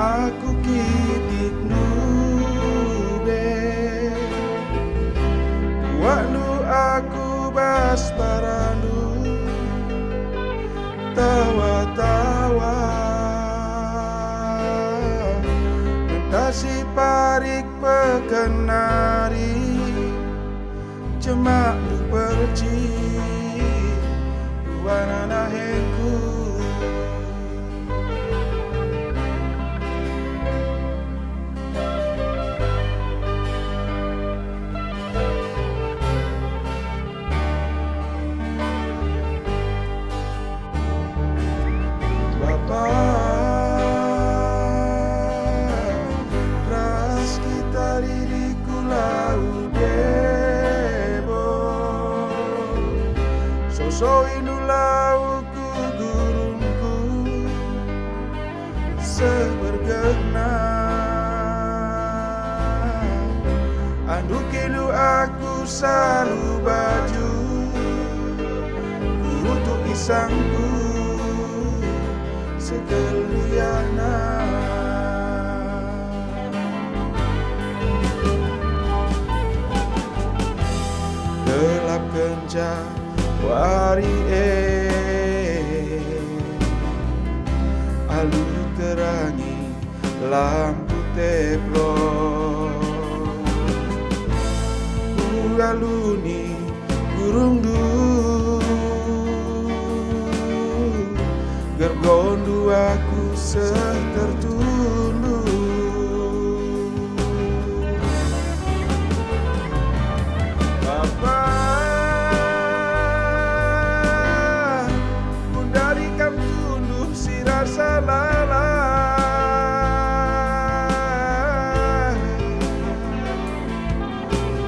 aku kitik nube waktu aku bas paranu tawa-tawa mentasi parik pekenari cemak du perci wanana hengku so inulau ku gurungku sebergena andukilu aku selalu baju guru tu isangku sekaliana gelap kencang wari alu terangi lampu teplon ugaluni gurung du gergondu aku setertulu Bapa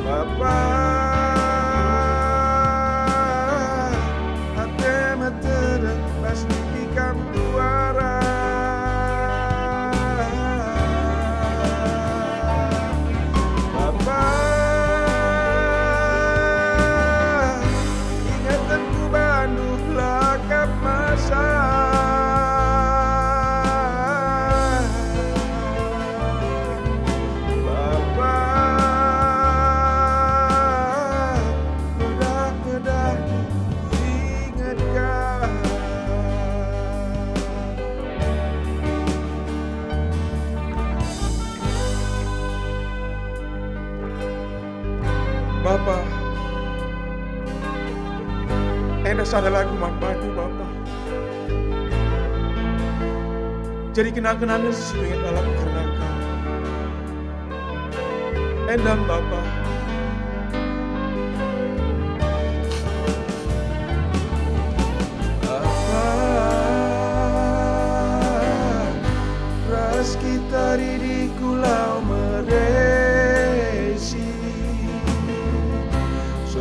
Bapa hati meterek pasti dikam tuara Bapa ingatanku bandung lakap masa Bapa, enda sada lagu manfaatu Bapa. Jadi kenang-kenangan sesuai dalam karena kau. Endam Bapa. Apa ras kita di kulau meresi.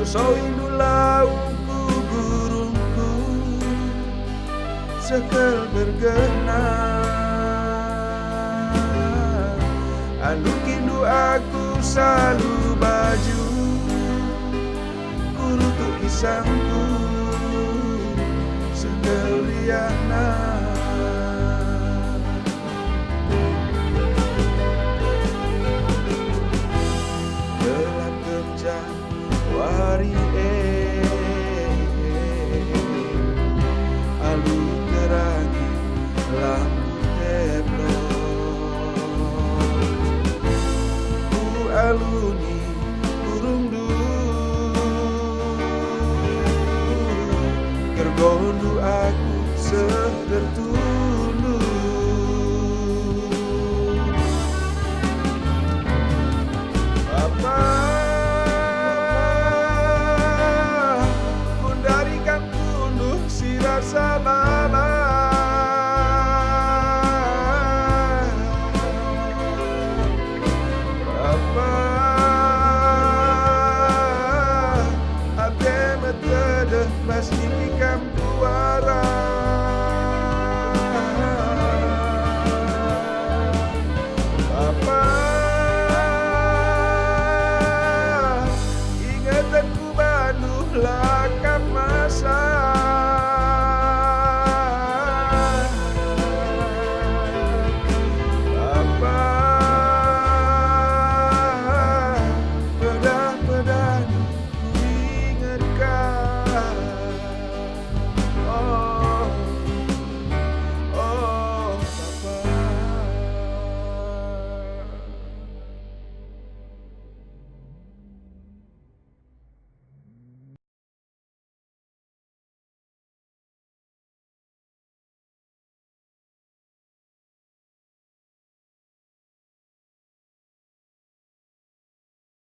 So indulau ku gurungku sekel bergena anu kindu aku selalu baju guru tu isangku sekeliana